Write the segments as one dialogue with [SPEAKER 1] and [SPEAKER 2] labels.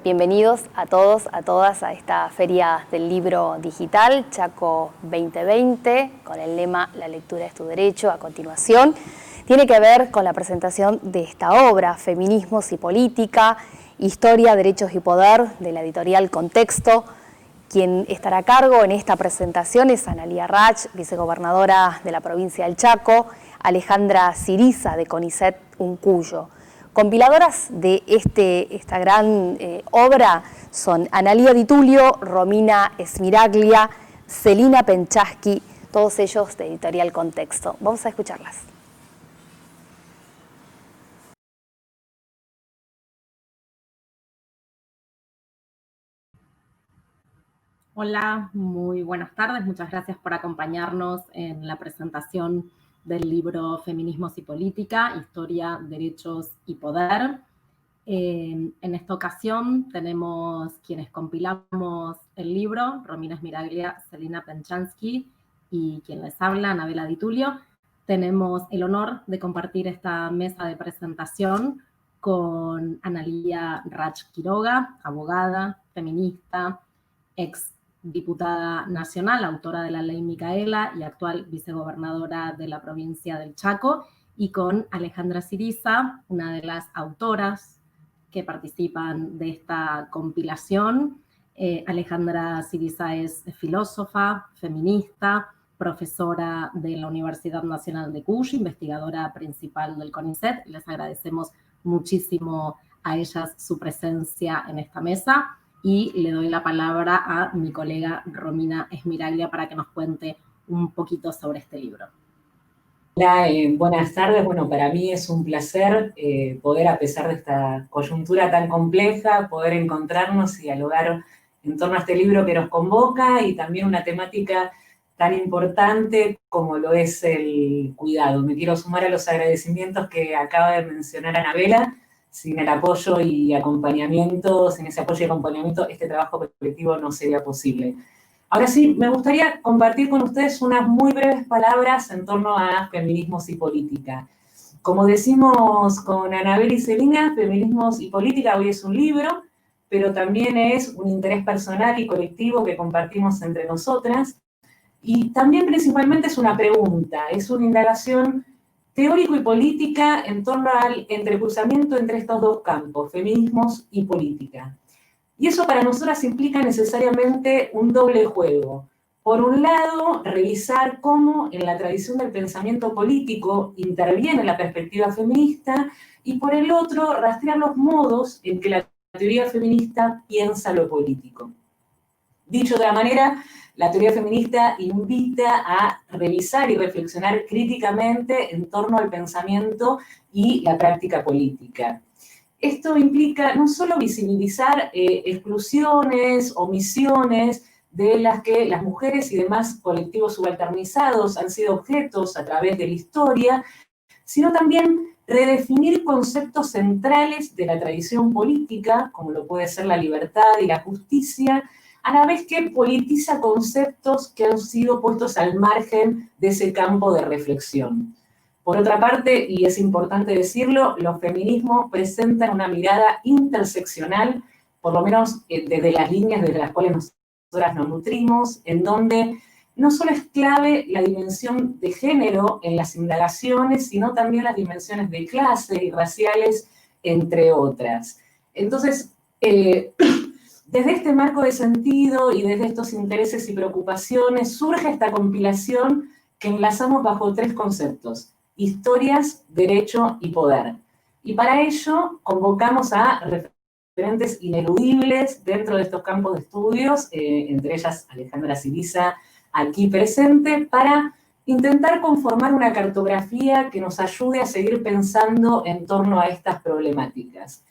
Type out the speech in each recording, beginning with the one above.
[SPEAKER 1] Bienvenidos a todos, a todas a esta Feria del Libro Digital, Chaco 2020, con el lema La lectura es tu derecho. A continuación, tiene que ver con la presentación de esta obra, Feminismos y Política, Historia, Derechos y Poder, de la editorial Contexto. Quien estará a cargo en esta presentación es Analía Rach, vicegobernadora de la provincia del Chaco, Alejandra Siriza, de CONICET Uncuyo. Compiladoras de esta gran obra son Analía Di Tulio, Romina Esmiraglia, Celina Penchaschi, todos ellos de editorial Contexto. Vamos a escucharlas.
[SPEAKER 2] Hola, muy buenas tardes. Muchas gracias por acompañarnos en la presentación del libro Feminismos y Política, Historia, Derechos y Poder. En esta ocasión tenemos quienes compilamos el libro, Romina Esmiraglia, Celina Penchaschi y quien les habla, Anabela Di Tulio. Tenemos el honor de compartir esta mesa de presentación con Analía Rach Quiroga, abogada, feminista, ex diputada nacional, autora de la Ley Micaela y actual vicegobernadora de la provincia del Chaco, y con Alejandra Siriza, una de las autoras que participan de esta compilación. Alejandra Siriza es filósofa, feminista, profesora de la Universidad Nacional de Cuyo, investigadora principal del CONICET. Les agradecemos muchísimo a ellas su presencia en esta mesa. Y le doy la palabra a mi colega Romina Esmiraglia para que nos cuente un poquito sobre este libro.
[SPEAKER 3] Hola, buenas tardes. Bueno, para mí es un placer poder, a pesar de esta coyuntura tan compleja, poder encontrarnos y dialogar en torno a este libro que nos convoca y también una temática tan importante como lo es el cuidado. Me quiero sumar a los agradecimientos que acaba de mencionar Anabela. Sin el apoyo y acompañamiento, sin ese apoyo y acompañamiento, este trabajo colectivo no sería posible. Ahora sí, me gustaría compartir con ustedes unas muy breves palabras en torno a feminismos y política. Como decimos con Anabel y Celina, Feminismos y Política hoy es un libro, pero también es un interés personal y colectivo que compartimos entre nosotras. Y también principalmente es una pregunta, es una indagación teórico y política en torno al entrecruzamiento entre estos dos campos, feminismos y política. Y eso para nosotras implica necesariamente un doble juego. Por un lado, revisar cómo en la tradición del pensamiento político interviene la perspectiva feminista, y por el otro, rastrear los modos en que la teoría feminista piensa lo político. Dicho de otra manera, la teoría feminista invita a revisar y reflexionar críticamente en torno al pensamiento y la práctica política. Esto implica no solo visibilizar exclusiones, omisiones de las que las mujeres y demás colectivos subalternizados han sido objetos a través de la historia, sino también redefinir conceptos centrales de la tradición política, como lo puede ser la libertad y la justicia, a la vez que politiza conceptos que han sido puestos al margen de ese campo de reflexión. Por otra parte, y es importante decirlo, los feminismos presentan una mirada interseccional, por lo menos desde las líneas desde las cuales nosotras nos nutrimos, en donde no solo es clave la dimensión de género en las indagaciones, sino también las dimensiones de clase y raciales, entre otras. Entonces, desde este marco de sentido y desde estos intereses y preocupaciones surge esta compilación que enlazamos bajo tres conceptos: historias, derecho y poder. Y para ello convocamos a referentes ineludibles dentro de estos campos de estudios, entre ellas Alejandra Siriza, aquí presente, para intentar conformar una cartografía que nos ayude a seguir pensando en torno a estas problemáticas.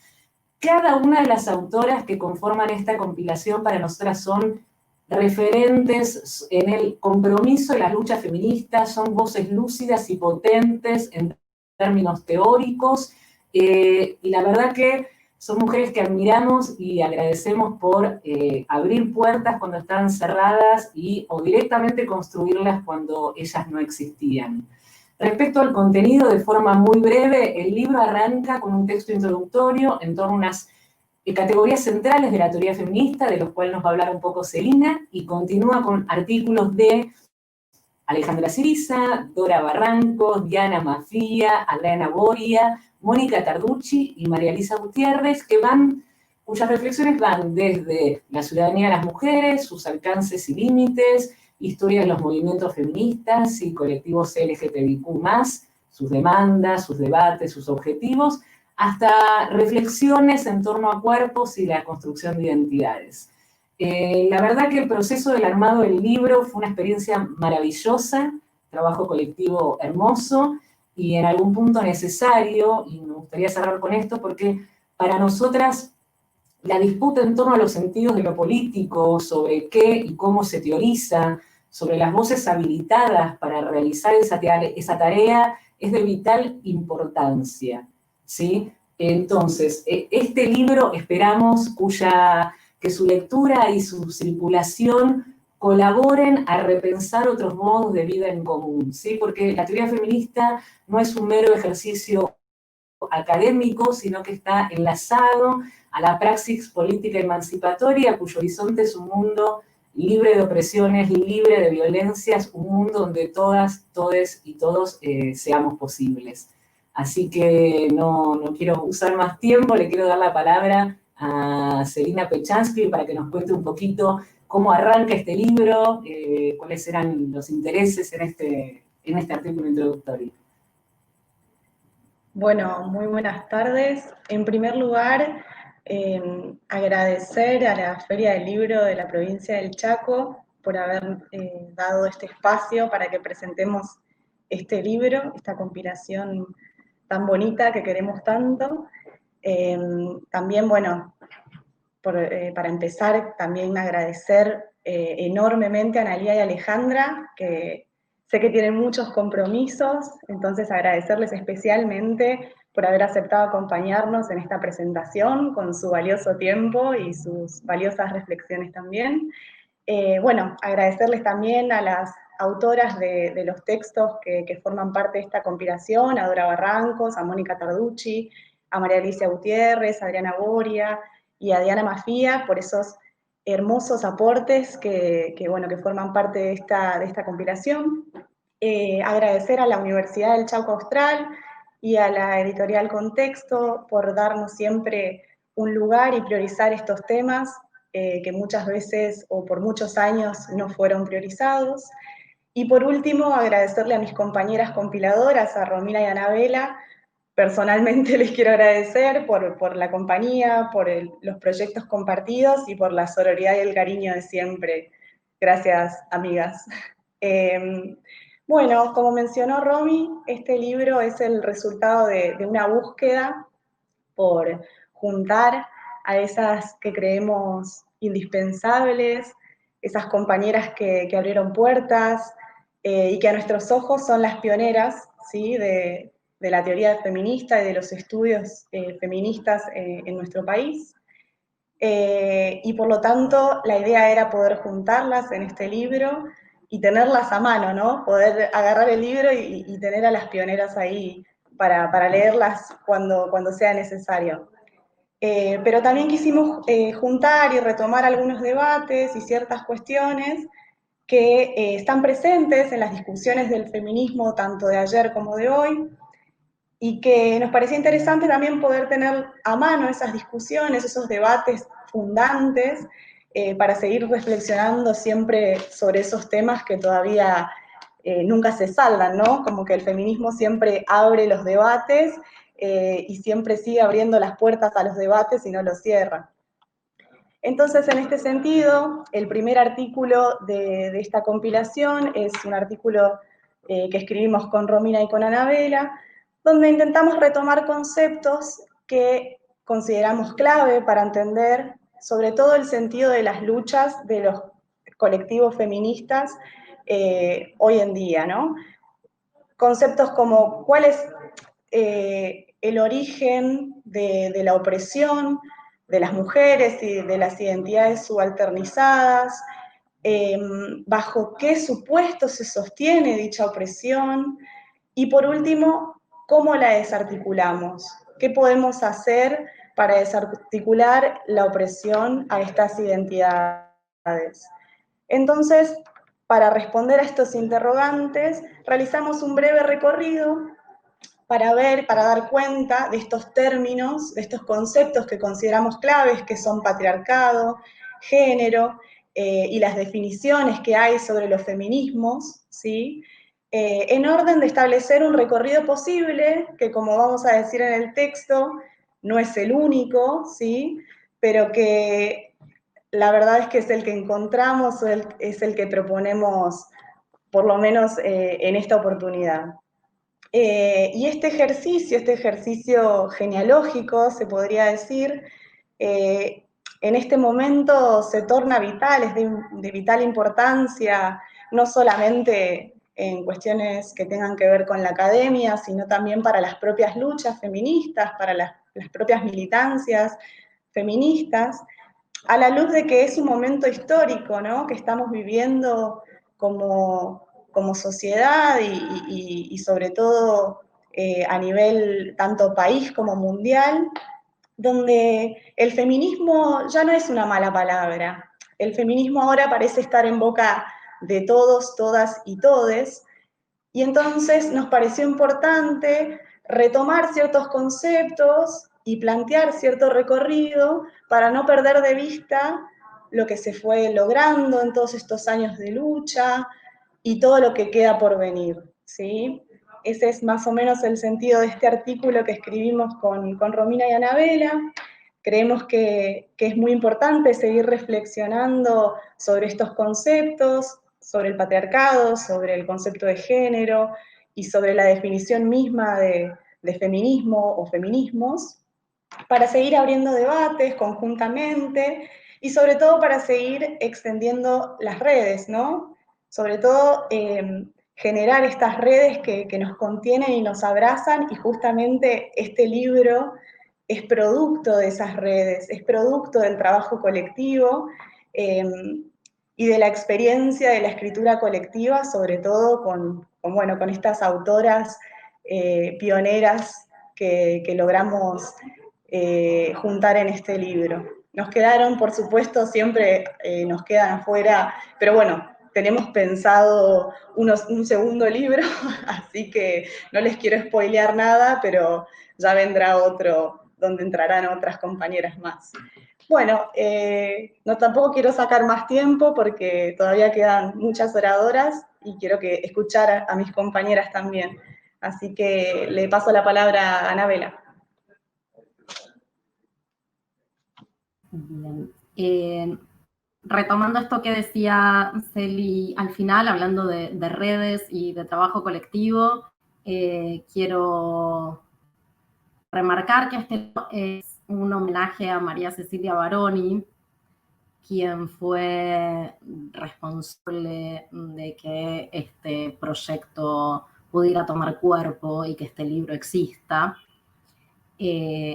[SPEAKER 3] Cada una de las autoras que conforman esta compilación para nosotras son referentes en el compromiso de las luchas feministas, son voces lúcidas y potentes en términos teóricos, y la verdad que son mujeres que admiramos y agradecemos por abrir puertas cuando estaban cerradas o directamente construirlas cuando ellas no existían. Respecto al contenido, de forma muy breve, el libro arranca con un texto introductorio en torno a unas categorías centrales de la teoría feminista, de los cuales nos va a hablar un poco Celina, y continúa con artículos de Alejandra Siriza, Dora Barrancos, Diana Mafía, Adriana Boria, Mónica Tarducci y María Elisa Gutiérrez, cuyas reflexiones van desde la ciudadanía de las mujeres, sus alcances y límites, historia de los movimientos feministas y colectivos LGTBIQ+, sus demandas, sus debates, sus objetivos, hasta reflexiones en torno a cuerpos y la construcción de identidades. La verdad que el proceso del armado del libro fue una experiencia maravillosa, trabajo colectivo hermoso y en algún punto necesario, y me gustaría cerrar con esto porque para nosotras la disputa en torno a los sentidos de lo político, sobre qué y cómo se teoriza, sobre las voces habilitadas para realizar esa tarea, es de vital importancia, ¿sí? Entonces, este libro esperamos que su lectura y su circulación colaboren a repensar otros modos de vida en común, ¿sí? Porque la teoría feminista no es un mero ejercicio académico, sino que está enlazado a la praxis política emancipatoria, cuyo horizonte es un mundo libre de opresiones, libre de violencias, un mundo donde todas, todes y todos seamos posibles. Así que no quiero usar más tiempo, le quiero dar la palabra a Celina Pechansky para que nos cuente un poquito cómo arranca este libro, cuáles eran los intereses en este artículo introductorio.
[SPEAKER 4] Bueno, muy buenas tardes. En primer lugar, agradecer a la Feria del Libro de la provincia del Chaco por haber dado este espacio para que presentemos este libro, esta compilación tan bonita que queremos tanto. También, bueno, para empezar, también agradecer enormemente a Analía y Alejandra, que sé que tienen muchos compromisos, entonces agradecerles especialmente por haber aceptado acompañarnos en esta presentación con su valioso tiempo y sus valiosas reflexiones también. Bueno, agradecerles también a las autoras de los textos que forman parte de esta compilación, a Dora Barrancos, a Mónica Tarducci, a María Alicia Gutiérrez, a Adriana Boria y a Diana Mafía por esos hermosos aportes que forman parte de esta compilación. Agradecer a la Universidad del Chauco Austral y a la editorial Contexto por darnos siempre un lugar y priorizar estos temas que muchas veces o por muchos años no fueron priorizados. Y por último, agradecerle a mis compañeras compiladoras, a Romina y a Anabela. Personalmente les quiero agradecer por la compañía, por los proyectos compartidos y por la sororidad y el cariño de siempre. Gracias, amigas. Bueno, como mencionó Romy, este libro es el resultado de una búsqueda por juntar a esas que creemos indispensables, esas compañeras que abrieron puertas y que a nuestros ojos son las pioneras, ¿sí? de la teoría feminista y de los estudios feministas en nuestro país. Y por lo tanto, la idea era poder juntarlas en este libro y tenerlas a mano, ¿no? Poder agarrar el libro y tener a las pioneras ahí para leerlas cuando sea necesario. Pero también quisimos juntar y retomar algunos debates y ciertas cuestiones que están presentes en las discusiones del feminismo tanto de ayer como de hoy, y que nos parecía interesante también poder tener a mano esas discusiones, esos debates fundantes, para seguir reflexionando siempre sobre esos temas que todavía nunca se saldan, ¿no? Como que el feminismo siempre abre los debates y siempre sigue abriendo las puertas a los debates y no los cierra. Entonces, en este sentido, el primer artículo de esta compilación es un artículo que escribimos con Romina y con Anabela, donde intentamos retomar conceptos que consideramos clave para entender sobre todo el sentido de las luchas de los colectivos feministas hoy en día, ¿no? Conceptos como cuál es el origen de la opresión de las mujeres y de las identidades subalternizadas, bajo qué supuesto se sostiene dicha opresión, y por último, cómo la desarticulamos, qué podemos hacer para desarticular la opresión a estas identidades. Entonces, para responder a estos interrogantes, realizamos un breve recorrido para dar cuenta de estos términos, de estos conceptos que consideramos claves, que son patriarcado, género, y las definiciones que hay sobre los feminismos, ¿sí? En orden de establecer un recorrido posible, que como vamos a decir en el texto, no es el único, ¿sí? Pero que la verdad es que es el que encontramos, es el que proponemos, por lo menos en esta oportunidad. Y este ejercicio genealógico, se podría decir, en este momento se torna vital, es de vital importancia, no solamente en cuestiones que tengan que ver con la academia, sino también para las propias luchas feministas, para las propias militancias feministas, a la luz de que es un momento histórico, ¿no?, que estamos viviendo como sociedad y sobre todo a nivel tanto país como mundial, donde el feminismo ya no es una mala palabra. El feminismo ahora parece estar en boca de todos, todas y todes, y entonces nos pareció importante retomar ciertos conceptos y plantear cierto recorrido para no perder de vista lo que se fue logrando en todos estos años de lucha y todo lo que queda por venir, ¿sí? Ese es más o menos el sentido de este artículo que escribimos con Romina y Anabela. Creemos que es muy importante seguir reflexionando sobre estos conceptos, sobre el patriarcado, sobre el concepto de género y sobre la definición misma de feminismo o feminismos, para seguir abriendo debates conjuntamente y sobre todo para seguir extendiendo las redes, ¿no? Sobre todo generar estas redes que nos contienen y nos abrazan, y justamente este libro es producto de esas redes, es producto del trabajo colectivo y de la experiencia de la escritura colectiva, sobre todo con estas autoras pioneras que logramos juntar en este libro. Nos quedaron, por supuesto, siempre nos quedan afuera, pero bueno, tenemos pensado un segundo libro, así que no les quiero spoilear nada, pero ya vendrá otro donde entrarán otras compañeras más. Bueno, no, tampoco quiero sacar más tiempo porque todavía quedan muchas oradoras y quiero escuchar a mis compañeras también. Así que le paso la palabra a Anabela.
[SPEAKER 2] Bien. Retomando esto que decía Celi al final, hablando de redes y de trabajo colectivo, quiero remarcar que este es un homenaje a María Cecilia Baroni, quien fue responsable de que este proyecto pudiera tomar cuerpo y que este libro exista.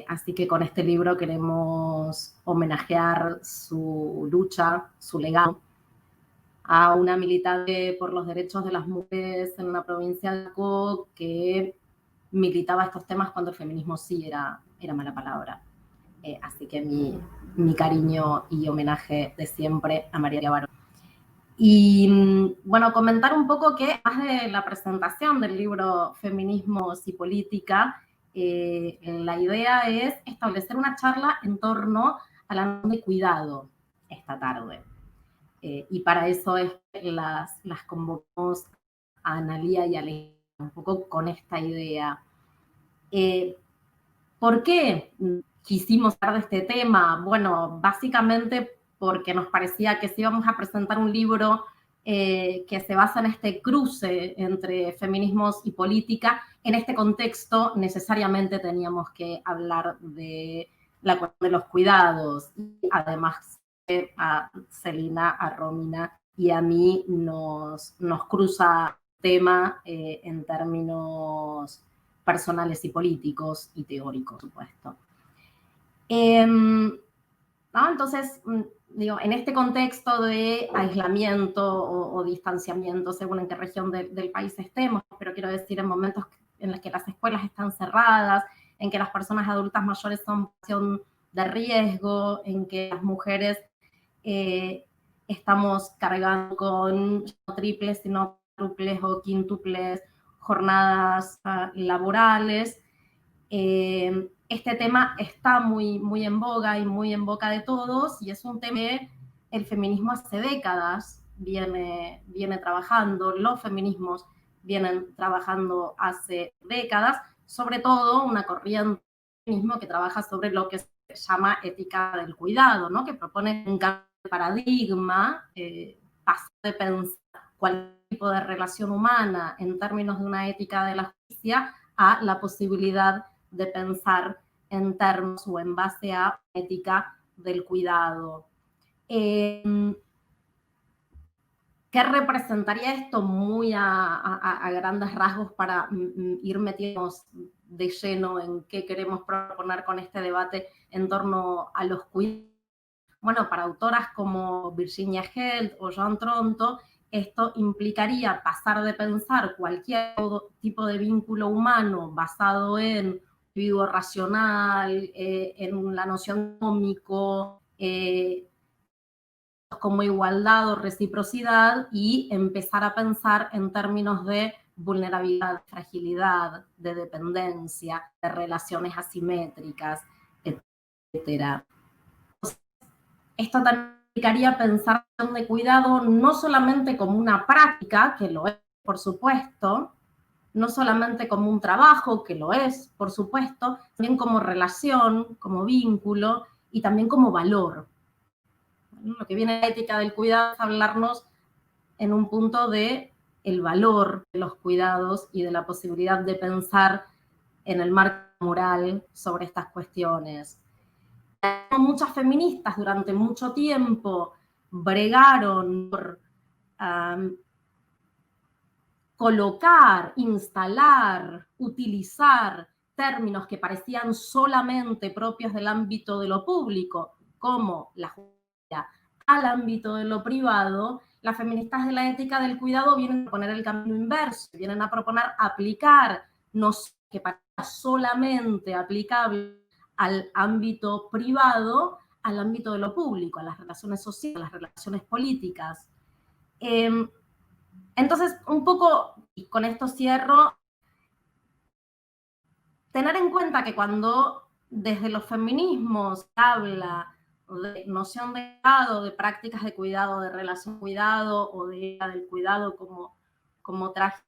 [SPEAKER 2] Así que con este libro queremos homenajear su lucha, su legado, a una militante por los derechos de las mujeres en la provincia de Chaco que militaba estos temas cuando el feminismo sí era mala palabra. Así que mi cariño y homenaje de siempre a María Barón. Y bueno, comentar un poco que, además de la presentación del libro Feminismos y Política, la idea es establecer una charla en torno a la noción de cuidado esta tarde. Y para eso es que las convocamos a Analía y a Alejandra un poco con esta idea. ¿Por qué quisimos hablar de este tema? Bueno, básicamente porque nos parecía que si íbamos a presentar un libro que se basa en este cruce entre feminismos y política, en este contexto necesariamente teníamos que hablar de la cuestión de los cuidados. Y además a Celina, a Romina y a mí nos cruza el tema en términos personales y políticos y teóricos, por supuesto. ¿No? Entonces, digo, en este contexto de aislamiento o distanciamiento, según en qué región del país estemos, pero quiero decir en momentos en los que las escuelas están cerradas, en que las personas adultas mayores son población de riesgo, en que las mujeres estamos cargando con no triples, sino cuádruples o quíntuples jornadas laborales. Este tema está muy en boga y muy en boca de todos, y es un tema que el feminismo hace décadas viene trabajando, los feminismos vienen trabajando hace décadas, sobre todo una corriente del feminismo que trabaja sobre lo que se llama ética del cuidado, ¿no? Que propone un cambio de paradigma, pasar de pensar cualquier tipo de relación humana en términos de una ética de la justicia a la posibilidad de pensar en términos o en base a ética del cuidado. ¿Qué representaría esto muy a grandes rasgos para ir metiéndonos de lleno en qué queremos proponer con este debate en torno a los cuidados? Bueno, para autoras como Virginia Held o Joan Tronto, esto implicaría pasar de pensar cualquier tipo de vínculo humano basado en individuo racional, en la noción económico, como igualdad o reciprocidad, y empezar a pensar en términos de vulnerabilidad, fragilidad, de dependencia, de relaciones asimétricas, etc. Esto también implicaría pensar de cuidado no solamente como una práctica, que lo es, por supuesto, no solamente como un trabajo, que lo es, por supuesto, también como relación, como vínculo y también como valor. Lo que viene la ética del cuidado es hablarnos en un punto de el valor de los cuidados y de la posibilidad de pensar en el marco moral sobre estas cuestiones. Muchas feministas durante mucho tiempo bregaron por colocar, instalar, utilizar términos que parecían solamente propios del ámbito de lo público, como la justicia, al ámbito de lo privado. Las feministas de la ética del cuidado vienen a poner el camino inverso, vienen a proponer aplicar nociones que parecían solamente aplicables al ámbito privado, al ámbito de lo público, a las relaciones sociales, a las relaciones políticas. Entonces, un poco, y con esto cierro, tener en cuenta que cuando desde los feminismos se habla de noción de cuidado, de prácticas de cuidado, de relación de cuidado o de del cuidado como traje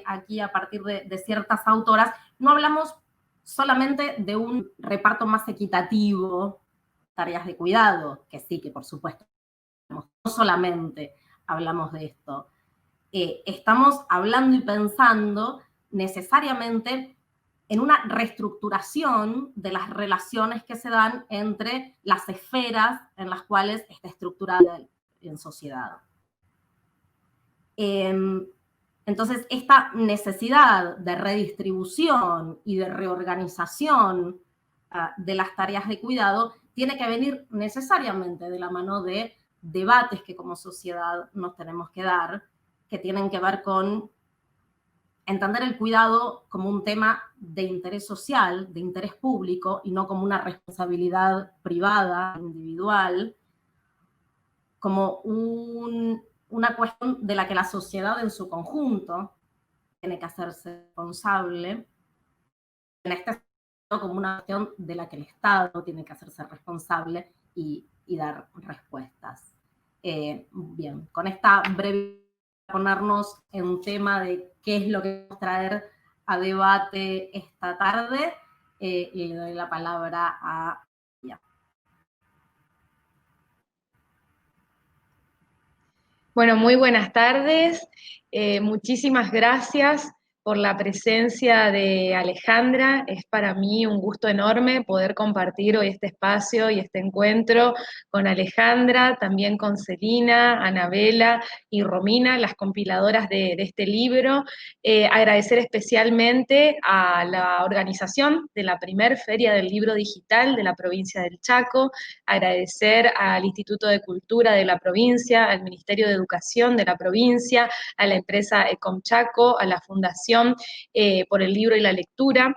[SPEAKER 2] aquí a partir de ciertas autoras, no hablamos solamente de un reparto más equitativo de tareas de cuidado, que sí, que por supuesto, no solamente hablamos de esto. Estamos hablando y pensando necesariamente en una reestructuración de las relaciones que se dan entre las esferas en las cuales está estructurada en sociedad. Entonces, esta necesidad de redistribución y de reorganización de las tareas de cuidado tiene que venir necesariamente de la mano de debates que como sociedad nos tenemos que dar, que tienen que ver con entender el cuidado como un tema de interés social, de interés público, y no como una responsabilidad privada, individual, como una cuestión de la que la sociedad en su conjunto tiene que hacerse responsable, en este sentido como una cuestión de la que el Estado tiene que hacerse responsable y dar respuestas. Bien, con esta breve ponernos en un tema de qué es lo que vamos a traer a debate esta tarde, y le doy la palabra a ella.
[SPEAKER 5] Bueno, muy buenas tardes. Muchísimas gracias por la presencia de Alejandra. Es para mí un gusto enorme poder compartir hoy este espacio y este encuentro con Alejandra, también con Celina, Anabela y Romina, las compiladoras de este libro. Agradecer especialmente a la organización de la primer Feria del Libro Digital de la provincia del Chaco, agradecer al Instituto de Cultura de la provincia, al Ministerio de Educación de la provincia, a la empresa Ecomchaco, a la Fundación pasión por el libro y la lectura.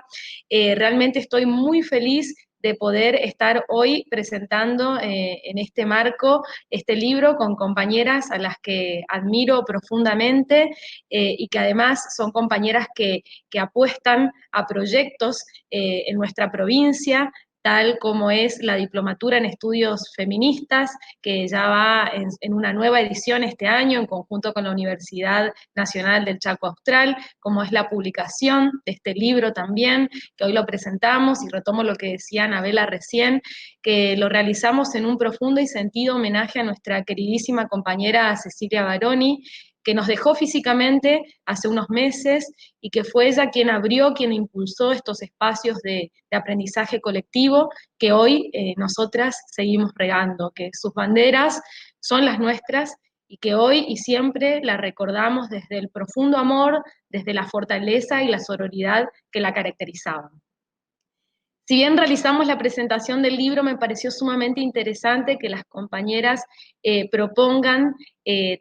[SPEAKER 5] Realmente estoy muy feliz de poder estar hoy presentando en este marco este libro con compañeras a las que admiro profundamente y que además son compañeras que apuestan a proyectos en nuestra provincia, tal como es la Diplomatura en Estudios Feministas, que ya va en una nueva edición este año en conjunto con la Universidad Nacional del Chaco Austral, como es la publicación de este libro también, que hoy lo presentamos, y retomo lo que decía Anabela recién, que lo realizamos en un profundo y sentido homenaje a nuestra queridísima compañera Cecilia Baroni, que nos dejó físicamente hace unos meses y que fue ella quien abrió, quien impulsó estos espacios de aprendizaje colectivo que hoy nosotras seguimos regando, que sus banderas son las nuestras y que hoy y siempre la recordamos desde el profundo amor, desde la fortaleza y la sororidad que la caracterizaban. Si bien realizamos la presentación del libro, me pareció sumamente interesante que las compañeras propongan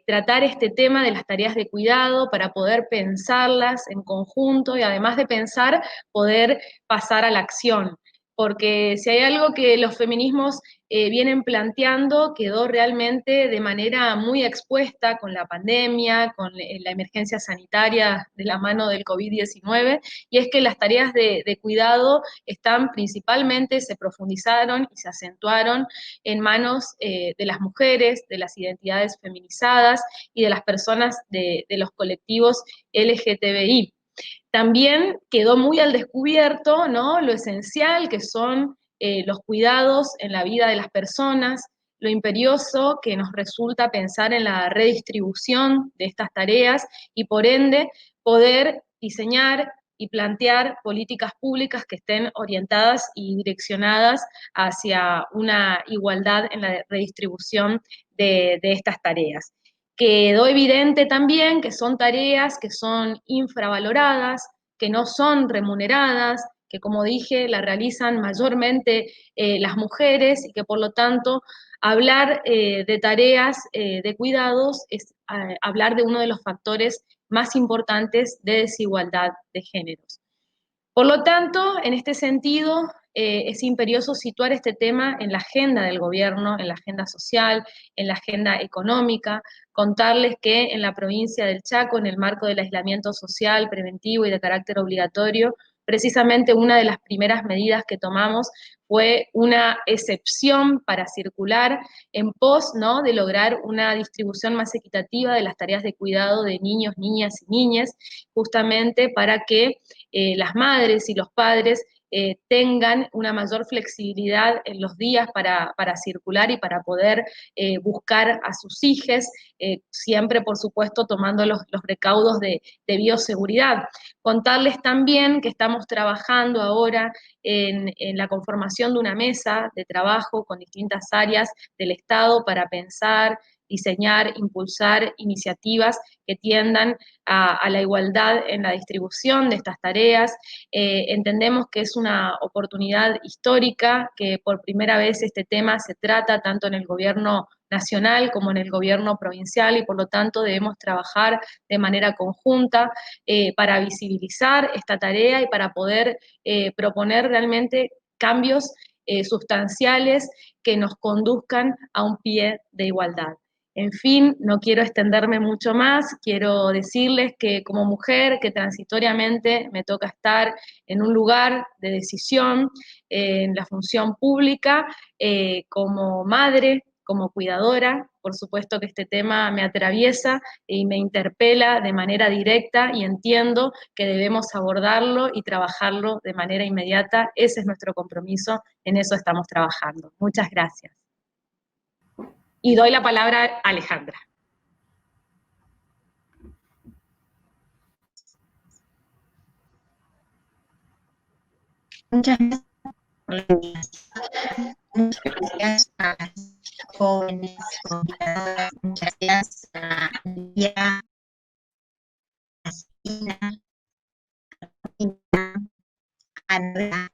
[SPEAKER 5] tratar este tema de las tareas de cuidado para poder pensarlas en conjunto y además de pensar, poder pasar a la acción. Porque si hay algo que los feminismos vienen planteando, quedó realmente de manera muy expuesta con la pandemia, con la emergencia sanitaria de la mano del COVID-19, y es que las tareas de cuidado están principalmente, se profundizaron y se acentuaron en manos de las mujeres, de las identidades feminizadas y de las personas de los colectivos LGTBI. También quedó muy al descubierto, ¿no?, lo esencial que son los cuidados en la vida de las personas, lo imperioso que nos resulta pensar en la redistribución de estas tareas y por ende poder diseñar y plantear políticas públicas que estén orientadas y direccionadas hacia una igualdad en la redistribución de estas tareas. Quedó evidente también que son tareas que son infravaloradas, que no son remuneradas, que como dije, la realizan mayormente las mujeres y que por lo tanto hablar de tareas de cuidados es hablar de uno de los factores más importantes de desigualdad de géneros. Por lo tanto, en este sentido, es imperioso situar este tema en la agenda del gobierno, en la agenda social, en la agenda económica, contarles que en la provincia del Chaco, en el marco del aislamiento social, preventivo y de carácter obligatorio, precisamente una de las primeras medidas que tomamos fue una excepción para circular en pos, ¿no?, de lograr una distribución más equitativa de las tareas de cuidado de niños, niñas y niñas, justamente para que las madres y los padres tengan una mayor flexibilidad en los días para circular y para poder buscar a sus hijos, siempre por supuesto tomando los recaudos de bioseguridad. Contarles también que estamos trabajando ahora en la conformación de una mesa de trabajo con distintas áreas del Estado para pensar, diseñar, impulsar iniciativas que tiendan a la igualdad en la distribución de estas tareas. Entendemos que es una oportunidad histórica, que por primera vez este tema se trata tanto en el gobierno nacional como en el gobierno provincial y por lo tanto debemos trabajar de manera conjunta para visibilizar esta tarea y para poder proponer realmente cambios sustanciales que nos conduzcan a un pie de igualdad. En fin, no quiero extenderme mucho más, quiero decirles que como mujer que transitoriamente me toca estar en un lugar de decisión, en la función pública, como madre, como cuidadora, por supuesto que este tema me atraviesa y me interpela de manera directa y entiendo que debemos abordarlo y trabajarlo de manera inmediata. Ese es nuestro compromiso, en eso estamos trabajando. Muchas gracias. Y doy la palabra a Alejandra.
[SPEAKER 6] Muchas gracias por la invitación. Muchas gracias a las jóvenes convidadas. Muchas gracias a Lidia, a Sina, a Ana.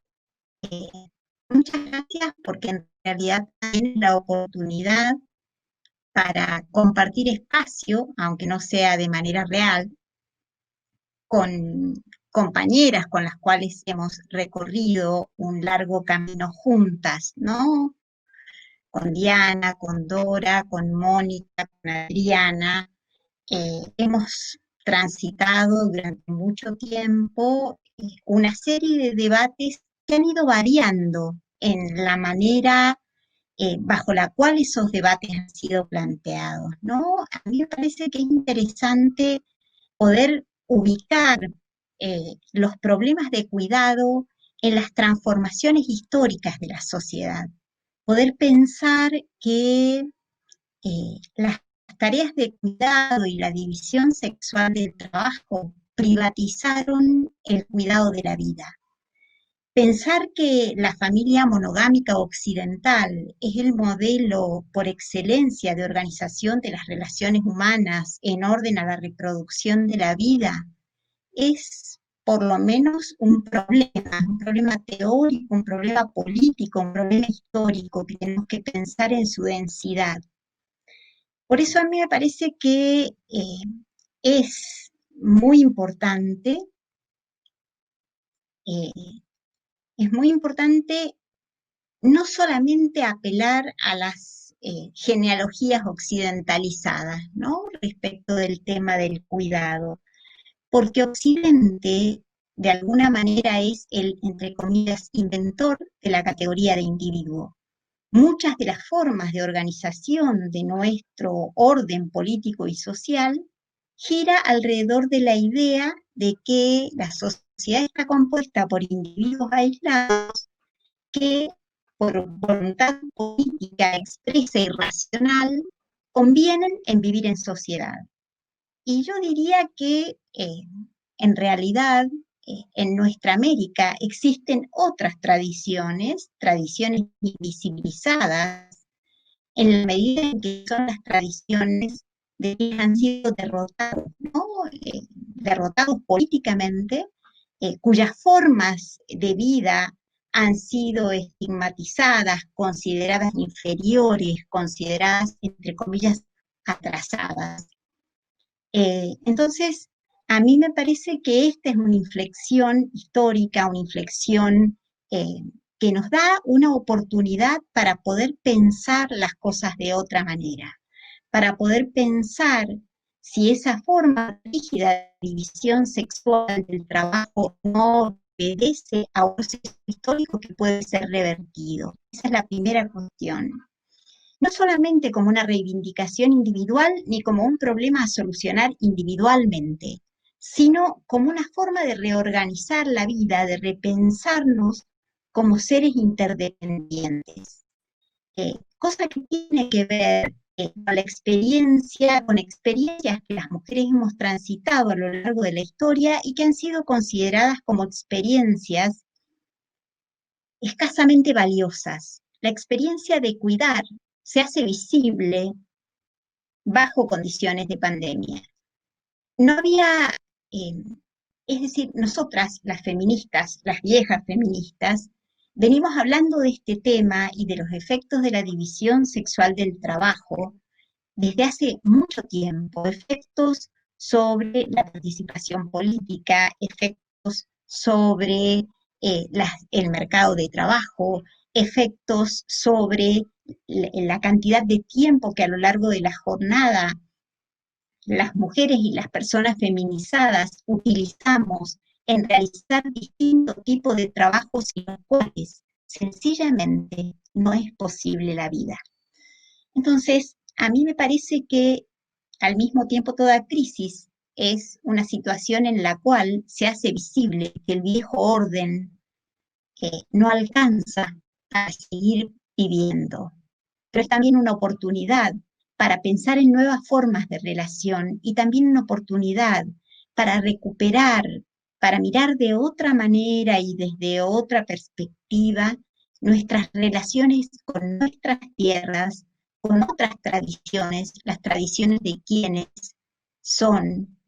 [SPEAKER 6] Muchas gracias porque en realidad tienen la oportunidad para compartir espacio, aunque no sea de manera real, con compañeras con las cuales hemos recorrido un largo camino juntas, ¿no? Con Diana, con Dora, con Mónica, con Adriana, hemos transitado durante mucho tiempo una serie de debates que han ido variando en la manera bajo la cual esos debates han sido planteados, ¿no? A mí me parece que es interesante poder ubicar los problemas de cuidado en las transformaciones históricas de la sociedad, poder pensar que las tareas de cuidado y la división sexual del trabajo privatizaron el cuidado de la vida. Pensar que la familia monogámica occidental es el modelo por excelencia de organización de las relaciones humanas en orden a la reproducción de la vida es por lo menos un problema teórico, un problema político, un problema histórico que tenemos que pensar en su densidad. Por eso a mí me parece que es muy importante, no solamente apelar a las genealogías occidentalizadas, ¿no? Respecto del tema del cuidado, porque Occidente de alguna manera es el, entre comillas, inventor de la categoría de individuo. Muchas de las formas de organización de nuestro orden político y social gira alrededor de la idea de que la sociedad está compuesta por individuos aislados que por voluntad política expresa y racional convienen en vivir en sociedad. Y yo diría que en realidad en nuestra América existen otras tradiciones invisibilizadas, en la medida en que son las tradiciones de quienes han sido derrotados, ¿no? Derrotados políticamente, cuyas formas de vida han sido estigmatizadas, consideradas inferiores, consideradas, entre comillas, atrasadas. Entonces, a mí me parece que esta es una inflexión histórica, una inflexión que nos da una oportunidad para poder pensar las cosas de otra manera, para poder pensar si esa forma rígida de división sexual del trabajo no obedece a un proceso histórico que puede ser revertido. Esa es la primera cuestión. No solamente como una reivindicación individual ni como un problema a solucionar individualmente, sino como una forma de reorganizar la vida, de repensarnos como seres interdependientes. Cosa que tiene que ver con la experiencia, con experiencias que las mujeres hemos transitado a lo largo de la historia y que han sido consideradas como experiencias escasamente valiosas. La experiencia de cuidar se hace visible bajo condiciones de pandemia. No había, es decir, nosotras, las feministas, las viejas feministas, venimos hablando de este tema y de los efectos de la división sexual del trabajo desde hace mucho tiempo, efectos sobre la participación política, efectos sobre el mercado de trabajo, efectos sobre la cantidad de tiempo que a lo largo de la jornada las mujeres y las personas feminizadas utilizamos en realizar distintos tipos de trabajos sin los cuales sencillamente no es posible la vida. Entonces, a mí me parece que al mismo tiempo toda crisis es una situación en la cual se hace visible que el viejo orden no alcanza a seguir viviendo, pero es también una oportunidad para pensar en nuevas formas de relación y también una oportunidad para recuperar, para mirar de otra manera y desde otra perspectiva nuestras relaciones con nuestras tierras, con otras tradiciones, las tradiciones de quienes son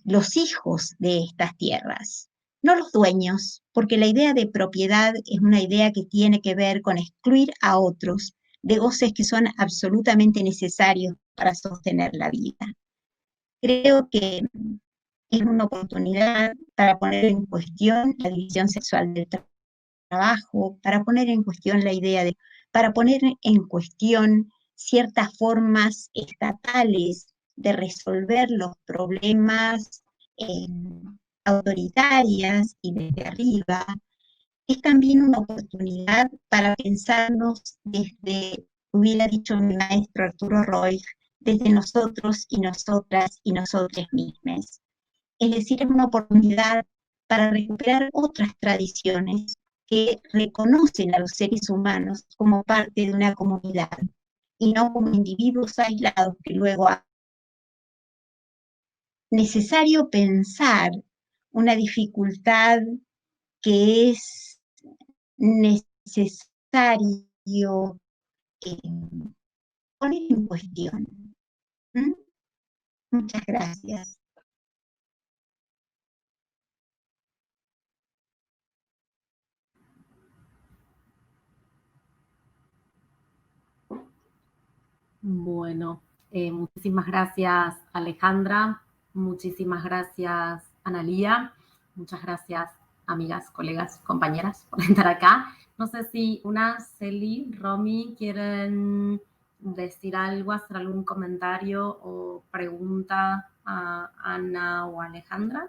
[SPEAKER 6] los hijos de estas tierras, no los dueños, porque la idea de propiedad es una idea que tiene que ver con excluir a otros de goces que son absolutamente necesarios para sostener la vida. Creo que es una oportunidad para poner en cuestión la división sexual del trabajo, para poner en cuestión la idea de, para poner en cuestión ciertas formas estatales de resolver los problemas eh, autoritarias y desde arriba. Es también una oportunidad para pensarnos desde, hubiera dicho mi maestro Arturo Roig, desde nosotros y nosotras y nosotras mismas. Es decir, es una oportunidad para recuperar otras tradiciones que reconocen a los seres humanos como parte de una comunidad y no como individuos aislados que luego es necesario pensar una dificultad que es necesario eh, poner en cuestión. ¿Mm? Muchas gracias.
[SPEAKER 2] Bueno, muchísimas gracias Alejandra, muchísimas gracias Analía, muchas gracias amigas, colegas, compañeras por estar acá. No sé si una, Celi, Romy, quieren decir algo, hacer algún comentario o pregunta a Ana o Alejandra.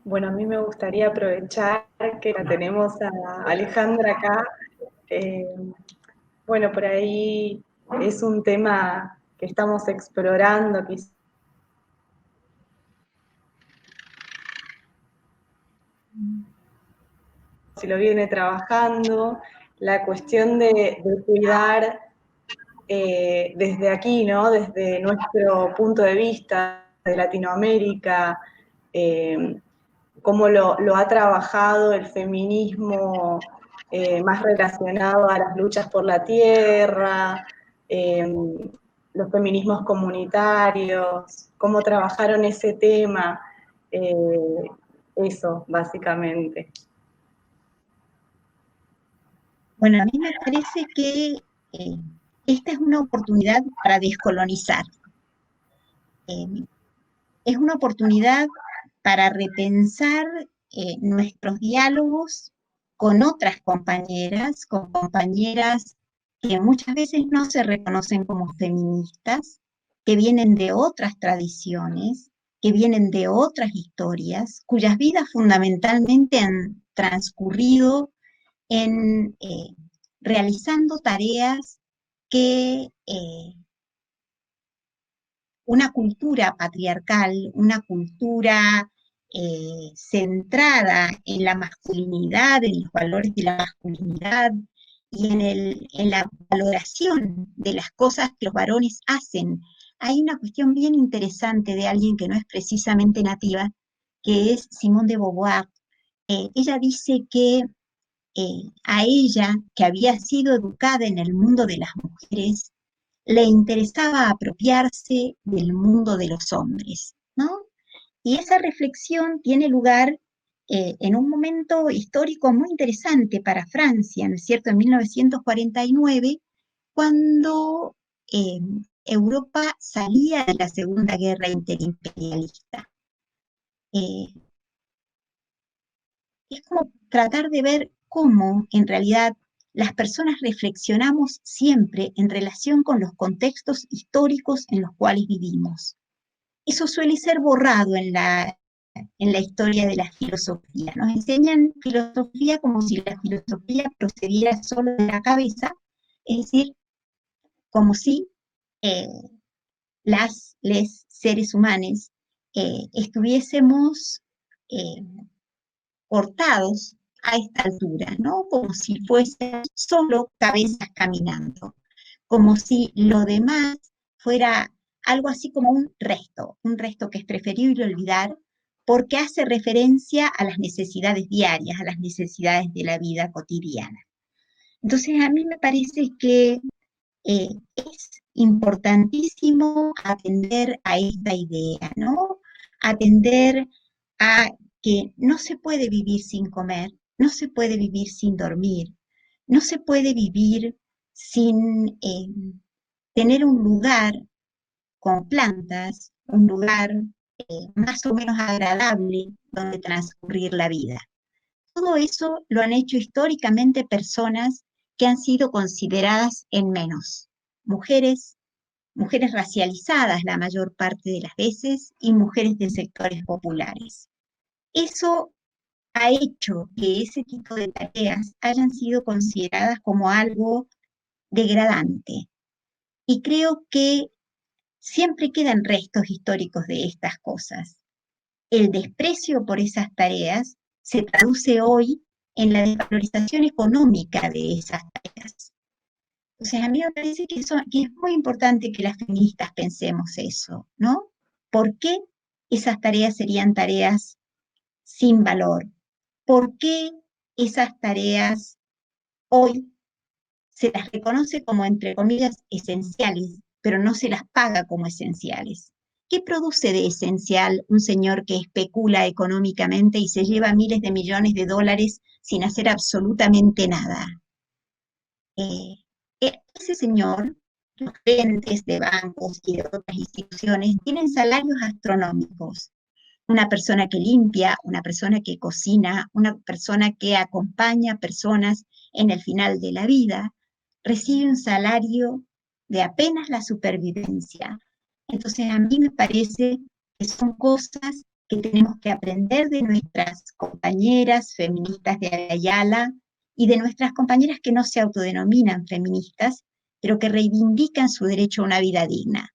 [SPEAKER 4] Bueno, a mí me gustaría aprovechar que la tenemos a Alejandra acá. Bueno, por ahí es un tema que estamos explorando, que se lo viene trabajando, la cuestión de cuidar desde aquí, ¿no? Desde nuestro punto de vista de Latinoamérica, cómo lo ha trabajado el feminismo más relacionado a las luchas por la tierra, los feminismos comunitarios, cómo trabajaron ese tema, eso, básicamente.
[SPEAKER 6] Bueno, a mí me parece que esta es una oportunidad para descolonizar. Es una oportunidad para repensar nuestros diálogos con otras compañeras, con compañeras que muchas veces no se reconocen como feministas, que vienen de otras tradiciones, que vienen de otras historias, cuyas vidas fundamentalmente han transcurrido en realizando tareas que una cultura patriarcal, una cultura centrada en la masculinidad, en los valores de la masculinidad y en la valoración de las cosas que los varones hacen. Hay una cuestión bien interesante de alguien que no es precisamente nativa, que es Simone de Beauvoir. Ella dice que a ella, que había sido educada en el mundo de las mujeres, le interesaba apropiarse del mundo de los hombres, ¿no? Y esa reflexión tiene lugar en un momento histórico muy interesante para Francia, ¿no es cierto?, en 1949, cuando eh, Europa salía de la Segunda Guerra Interimperialista. Es como tratar de ver cómo en realidad las personas reflexionamos siempre en relación con los contextos históricos en los cuales vivimos. Eso suele ser borrado en la historia de la filosofía. Nos enseñan filosofía como si la filosofía procediera solo de la cabeza, es decir, como si eh, les seres humanos estuviésemos cortados a esta altura, ¿no? Como si fuesen solo cabezas caminando, como si lo demás fuera algo así como un resto que es preferible olvidar porque hace referencia a las necesidades diarias, a las necesidades de la vida cotidiana. Entonces, a mí me parece que es importantísimo atender a esta idea, ¿no? Atender a que no se puede vivir sin comer, no se puede vivir sin dormir, no se puede vivir sin tener un lugar con plantas, un lugar más o menos agradable donde transcurrir la vida. Todo eso lo han hecho históricamente personas que han sido consideradas en menos. Mujeres racializadas la mayor parte de las veces y mujeres de sectores populares. Eso ha hecho que ese tipo de tareas hayan sido consideradas como algo degradante. Y creo que siempre quedan restos históricos de estas cosas. El desprecio por esas tareas se traduce hoy en la desvalorización económica de esas tareas. Entonces, a mí me parece que es muy importante que las feministas pensemos eso, ¿no? ¿Por qué esas tareas serían tareas sin valor? ¿Por qué esas tareas hoy se las reconoce como, entre comillas, esenciales, pero no se las paga como esenciales? ¿Qué produce de esencial un señor que especula económicamente y se lleva miles de millones de dólares sin hacer absolutamente nada? Ese señor, los gerentes de bancos y de otras instituciones tienen salarios astronómicos. Una persona que limpia, una persona que cocina, una persona que acompaña a personas en el final de la vida, recibe un salario de apenas la supervivencia. Entonces, a mí me parece que son cosas que tenemos que aprender de nuestras compañeras feministas de Ayala y de nuestras compañeras que no se autodenominan feministas, pero que reivindican su derecho a una vida digna.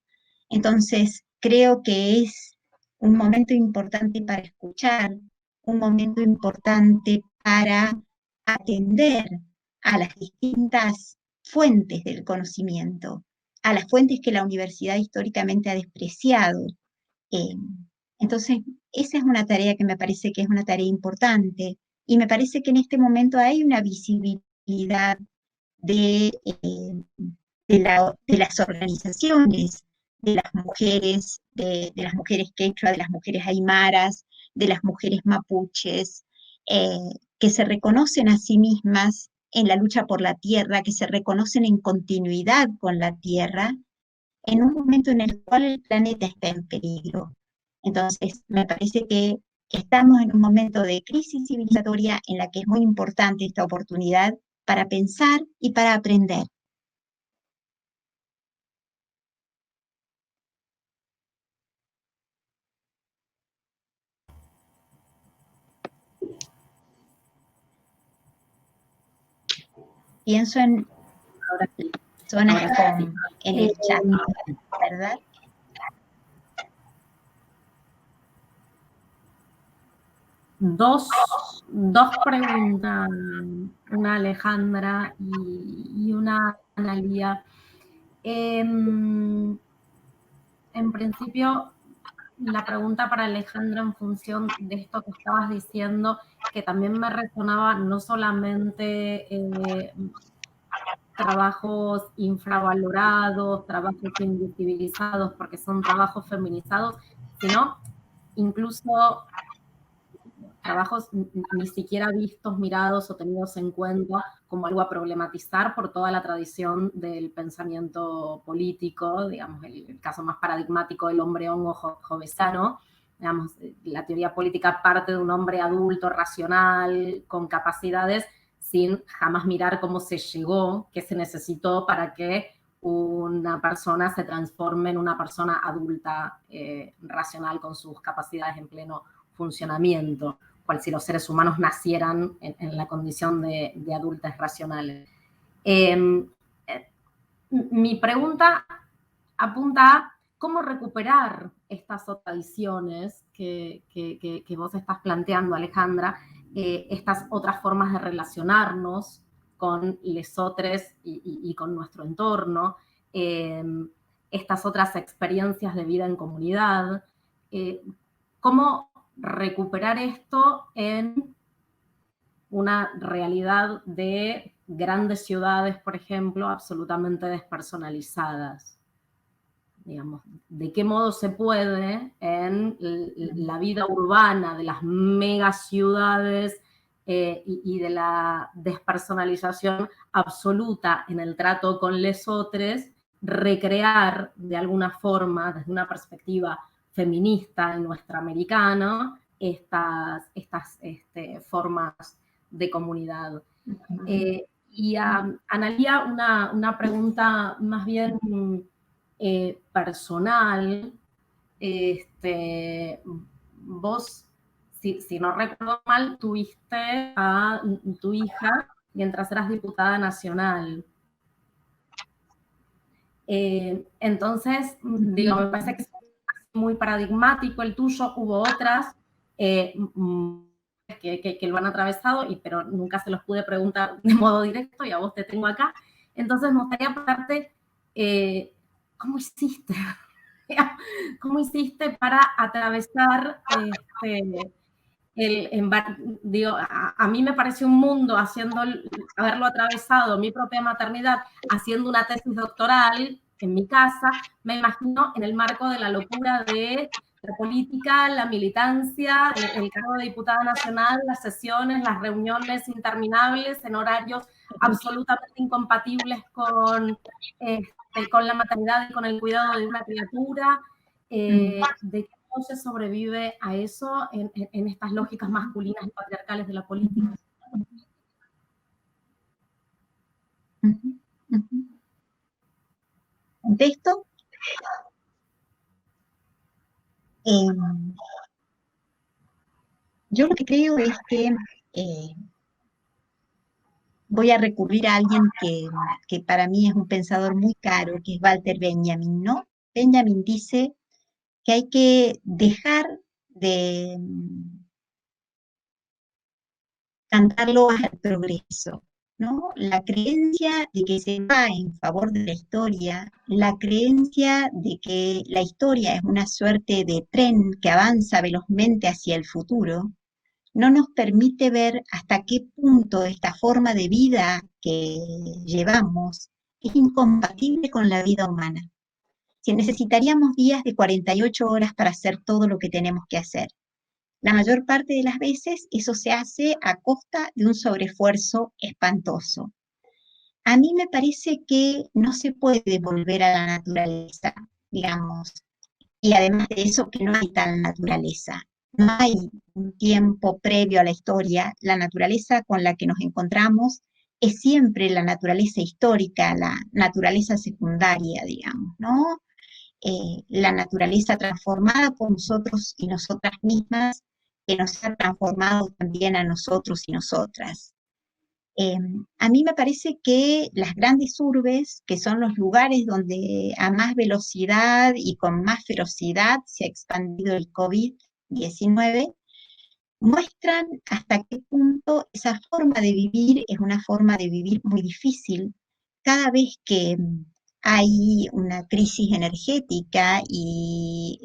[SPEAKER 6] Entonces, creo que es un momento importante para escuchar, un momento importante para atender a las distintas fuentes del conocimiento, a las fuentes que la universidad históricamente ha despreciado. Entonces, esa es una tarea que me parece que es una tarea importante y me parece que en este momento hay una visibilidad de las organizaciones, de las mujeres quechua, de las mujeres aymaras, de las mujeres mapuches, que se reconocen a sí mismas en la lucha por la tierra, que se reconocen en continuidad con la tierra, en un momento en el cual el planeta está en peligro. Entonces, me parece que estamos en un momento de crisis civilizatoria en la que es muy importante esta oportunidad para pensar y para aprender. Pienso en personas en el chat, ¿verdad?
[SPEAKER 2] Dos preguntas, una Alejandra y una Analía. En principio, la pregunta para Alejandra en función de esto que estabas diciendo, que también me resonaba no solamente trabajos infravalorados, trabajos invisibilizados, porque son trabajos feminizados, sino incluso trabajos ni siquiera vistos, mirados o tenidos en cuenta como algo a problematizar por toda la tradición del pensamiento político, digamos, el caso más paradigmático del hombre hongo jovesano, digamos, la teoría política parte de un hombre adulto, racional, con capacidades, sin jamás mirar cómo se llegó, qué se necesitó para que una persona se transforme en una persona adulta, racional, con sus capacidades en pleno funcionamiento, cual si los seres humanos nacieran en la condición de adultos racionales. Mi pregunta apunta a cómo recuperar estas otras visiones que vos estás planteando, Alejandra, estas otras formas de relacionarnos con lesotres y con nuestro entorno, estas otras experiencias de vida en comunidad, cómo recuperar esto en una realidad de grandes ciudades, por ejemplo, absolutamente despersonalizadas. Digamos, ¿de qué modo se puede en la vida urbana de las megaciudades y de la despersonalización absoluta en el trato con lesotres recrear de alguna forma, desde una perspectiva feminista en nuestro americano, estas formas de comunidad. Y a Analía una pregunta más bien personal. Vos, si no recuerdo mal, tuviste a tu hija mientras eras diputada nacional. Entonces, digo, me parece que es muy paradigmático el tuyo. Hubo otras que lo han atravesado, pero nunca se los pude preguntar de modo directo, y a vos te tengo acá. Entonces me gustaría preguntarte, ¿cómo hiciste? ¿Cómo hiciste para atravesar digo, a mí me pareció un mundo haberlo atravesado, mi propia maternidad, haciendo una tesis doctoral en mi casa, me imagino en el marco de la locura de la política, la militancia, el cargo de diputada nacional, las sesiones, las reuniones interminables en horarios absolutamente incompatibles con la maternidad y con el cuidado de una criatura, de cómo se sobrevive a eso en estas lógicas masculinas y patriarcales de la política.
[SPEAKER 6] ¿Contesto? Yo lo que creo es que voy a recurrir a alguien que para mí es un pensador muy caro, que es Walter Benjamin, ¿no? Benjamin dice que hay que dejar de cantarlo al progreso, ¿no? La creencia de que se va en favor de la historia, la creencia de que la historia es una suerte de tren que avanza velozmente hacia el futuro, no nos permite ver hasta qué punto esta forma de vida que llevamos es incompatible con la vida humana. Si necesitaríamos días de 48 horas para hacer todo lo que tenemos que hacer. La mayor parte de las veces eso se hace a costa de un sobreesfuerzo espantoso. A mí me parece que no se puede volver a la naturaleza, digamos, y además de eso que no hay tal naturaleza. No hay un tiempo previo a la historia. La naturaleza con la que nos encontramos es siempre la naturaleza histórica, la naturaleza secundaria, digamos, ¿no? La naturaleza transformada por nosotros y nosotras mismas, que nos ha transformado también a nosotros y nosotras. A mí me parece que las grandes urbes, que son los lugares donde a más velocidad y con más ferocidad se ha expandido el COVID-19, muestran hasta qué punto esa forma de vivir es una forma de vivir muy difícil. Cada vez que hay una crisis energética y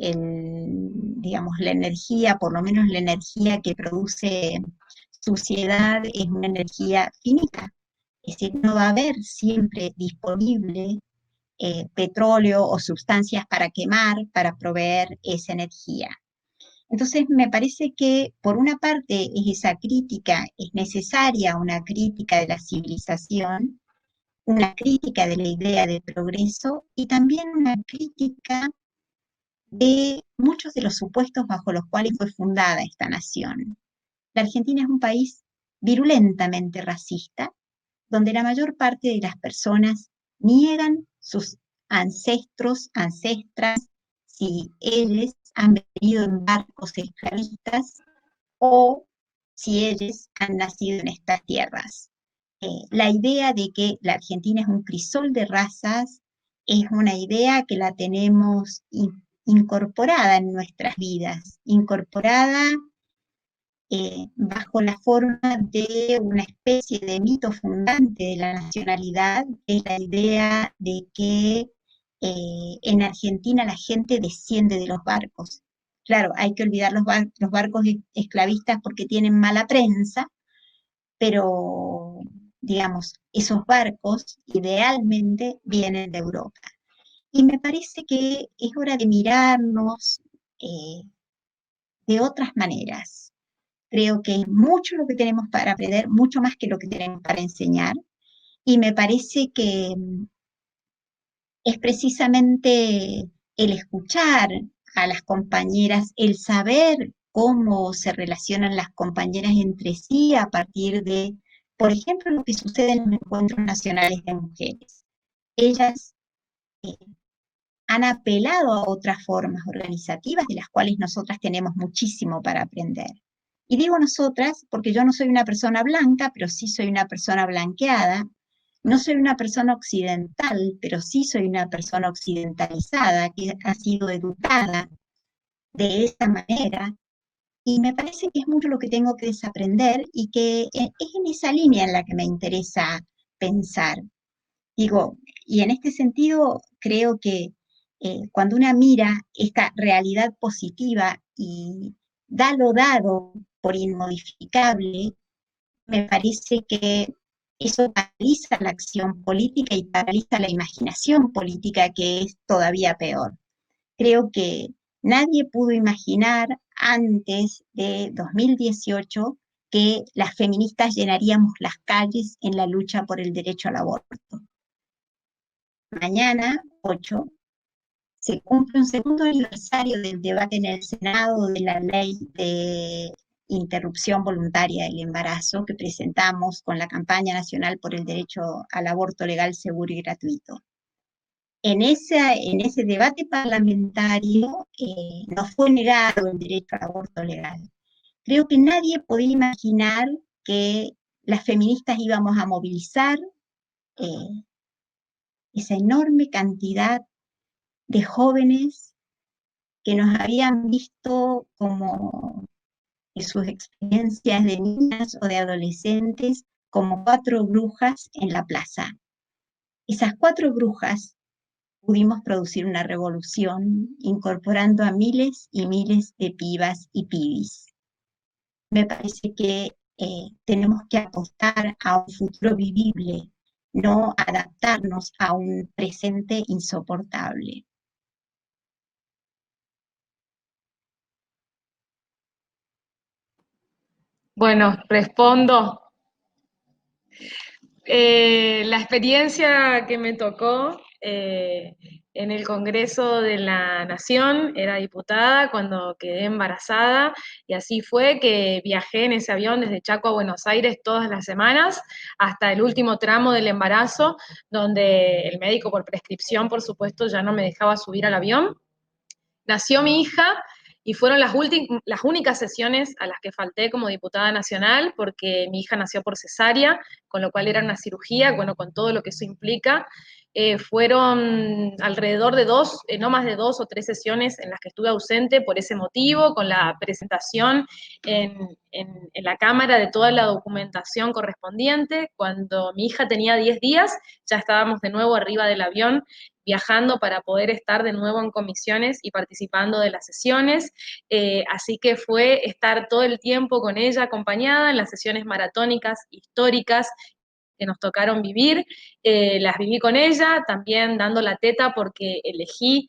[SPEAKER 6] digamos, la energía, por lo menos la energía que produce suciedad, es una energía finita. Es decir, no va a haber siempre disponible petróleo o sustancias para quemar, para proveer esa energía. Entonces, me parece que por una parte es esa crítica, es necesaria una crítica de la civilización, una crítica de la idea de progreso y también una crítica de muchos de los supuestos bajo los cuales fue fundada esta nación. La Argentina es un país virulentamente racista, donde la mayor parte de las personas niegan sus ancestros, ancestras, si ellos han venido en barcos esclavistas o si ellos han nacido en estas tierras. La idea de que la Argentina es un crisol de razas es una idea que la tenemos incorporada en nuestras vidas, incorporada bajo la forma de una especie de mito fundante de la nacionalidad, que es la idea de que en Argentina la gente desciende de los barcos. Claro, hay que olvidar los barcos esclavistas porque tienen mala prensa, pero digamos, esos barcos idealmente vienen de Europa. Y me parece que es hora de mirarnos de otras maneras. Creo que es mucho lo que tenemos para aprender, mucho más que lo que tenemos para enseñar. Y me parece que es precisamente el escuchar a las compañeras, el saber cómo se relacionan las compañeras entre sí a partir de, por ejemplo, lo que sucede en los encuentros nacionales de mujeres. Ellas eh, han apelado a otras formas organizativas de las cuales nosotras tenemos muchísimo para aprender. Y digo nosotras porque yo no soy una persona blanca, pero sí soy una persona blanqueada. No soy una persona occidental, pero sí soy una persona occidentalizada que ha sido educada de esa manera. Y me parece que es mucho lo que tengo que desaprender y que es en esa línea en la que me interesa pensar. Digo, y en este sentido creo que cuando una mira esta realidad positiva y da lo dado por inmodificable, me parece que eso paraliza la acción política y paraliza la imaginación política, que es todavía peor. Creo que nadie pudo imaginar antes de 2018 que las feministas llenaríamos las calles en la lucha por el derecho al aborto. Mañana, 8, se cumple un segundo aniversario del debate en el Senado de la ley de interrupción voluntaria del embarazo que presentamos con la campaña nacional por el derecho al aborto legal, seguro y gratuito. En ese debate parlamentario nos fue negado el derecho al aborto legal. Creo que nadie podía imaginar que las feministas íbamos a movilizar eh, esa enorme cantidad de jóvenes que nos habían visto como en sus experiencias de niñas o de adolescentes como 4 brujas en la plaza. Esas 4 brujas pudimos producir una revolución incorporando a miles y miles de pibas y pibis. Me parece que tenemos que apostar a un futuro vivible, no adaptarnos a un presente insoportable.
[SPEAKER 5] Bueno, respondo. La experiencia que me tocó en el Congreso de la Nación, era diputada cuando quedé embarazada, y así fue que viajé en ese avión desde Chaco a Buenos Aires todas las semanas, hasta el último tramo del embarazo, donde el médico por prescripción, por supuesto, ya no me dejaba subir al avión. Nació mi hija y fueron las únicas sesiones a las que falté como diputada nacional, porque mi hija nació por cesárea, con lo cual era una cirugía, bueno, con todo lo que eso implica. Fueron alrededor de no más de 2 o 3 sesiones en las que estuve ausente por ese motivo, con la presentación en la Cámara de toda la documentación correspondiente. Cuando mi hija tenía 10 días, ya estábamos de nuevo arriba del avión, viajando para poder estar de nuevo en comisiones y participando de las sesiones, así que fue estar todo el tiempo con ella acompañada en las sesiones maratónicas, históricas, que nos tocaron vivir, las viví con ella, también dando la teta porque elegí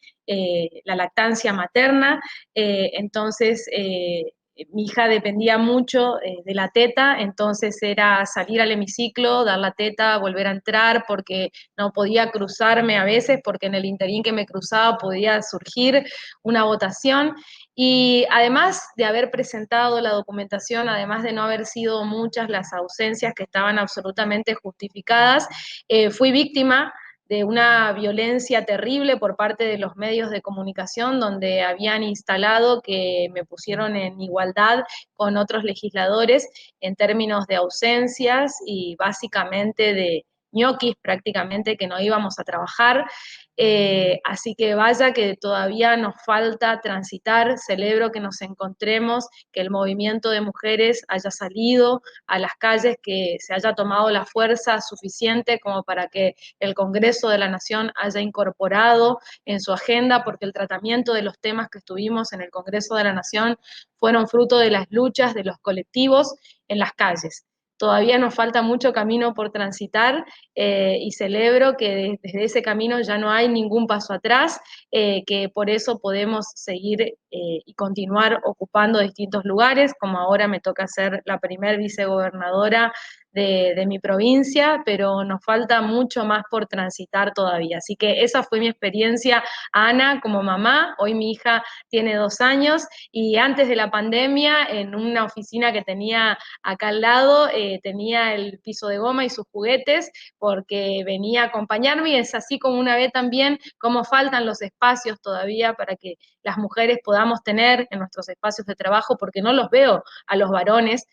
[SPEAKER 5] la lactancia materna, entonces mi hija dependía mucho de la teta, entonces era salir al hemiciclo, dar la teta, volver a entrar, porque no podía cruzarme a veces, porque en el interín que me cruzaba podía surgir una votación. Y además de haber presentado la documentación, además de no haber sido muchas las ausencias que estaban absolutamente justificadas, fui víctima de una violencia terrible por parte de los medios de comunicación, donde habían instalado que me pusieron en igualdad con otros legisladores en términos de ausencias y básicamente de ñoquis prácticamente, que no íbamos a trabajar. Así que vaya que todavía nos falta transitar. Celebro que nos encontremos, que el movimiento de mujeres haya salido a las calles, que se haya tomado la fuerza suficiente como para que el Congreso de la Nación haya incorporado en su agenda, porque el tratamiento de los temas que estuvimos en el Congreso de la Nación fueron fruto de las luchas de los colectivos en las calles. Todavía nos falta mucho camino por transitar y celebro que desde ese camino ya no hay ningún paso atrás, que por eso podemos seguir y continuar ocupando distintos lugares, como ahora me toca ser la primer vicegobernadora de mi provincia, pero nos falta mucho más por transitar todavía. Así que esa fue mi experiencia, Ana, como mamá. Hoy mi hija tiene 2 años y antes de la pandemia, en una oficina que tenía acá al lado, tenía el piso de goma y sus juguetes porque venía a acompañarme, y es así como una vez también cómo faltan los espacios todavía para que las mujeres podamos tener en nuestros espacios de trabajo, porque no los veo a los varones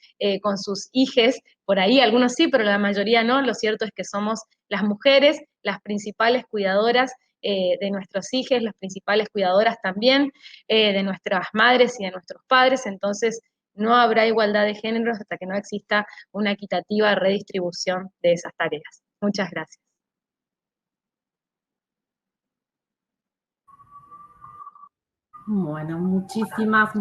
[SPEAKER 5] con sus hijes, por ahí algunos sí, pero la mayoría no. Lo cierto es que somos las mujeres las principales cuidadoras de nuestros hijos, las principales cuidadoras también de nuestras madres y de nuestros padres. Entonces no habrá igualdad de géneros hasta que no exista una equitativa redistribución de esas tareas. Muchas gracias.
[SPEAKER 2] Bueno, muchísimas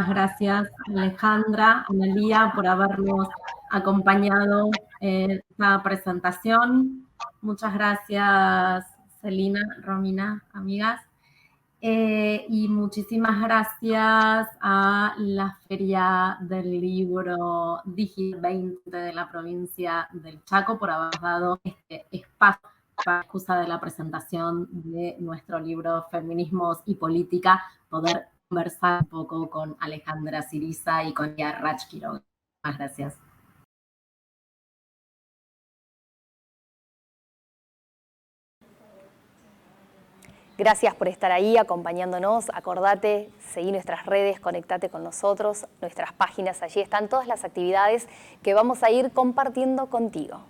[SPEAKER 2] gracias, Alejandra, Analía, por habernos acompañado en esta presentación. Muchas gracias, Celina, Romina, amigas. Y muchísimas gracias a la Feria del Libro Digital 20 de la provincia del Chaco por haber dado este espacio para excusa de la presentación de nuestro libro Feminismos y Política, poder conversar un poco con Alejandra Ciriza y con Ia Rach Quiroga. Muchas gracias.
[SPEAKER 1] Gracias por estar ahí acompañándonos. Acordate, seguí nuestras redes, conectate con nosotros, nuestras páginas, allí están todas las actividades que vamos a ir compartiendo contigo.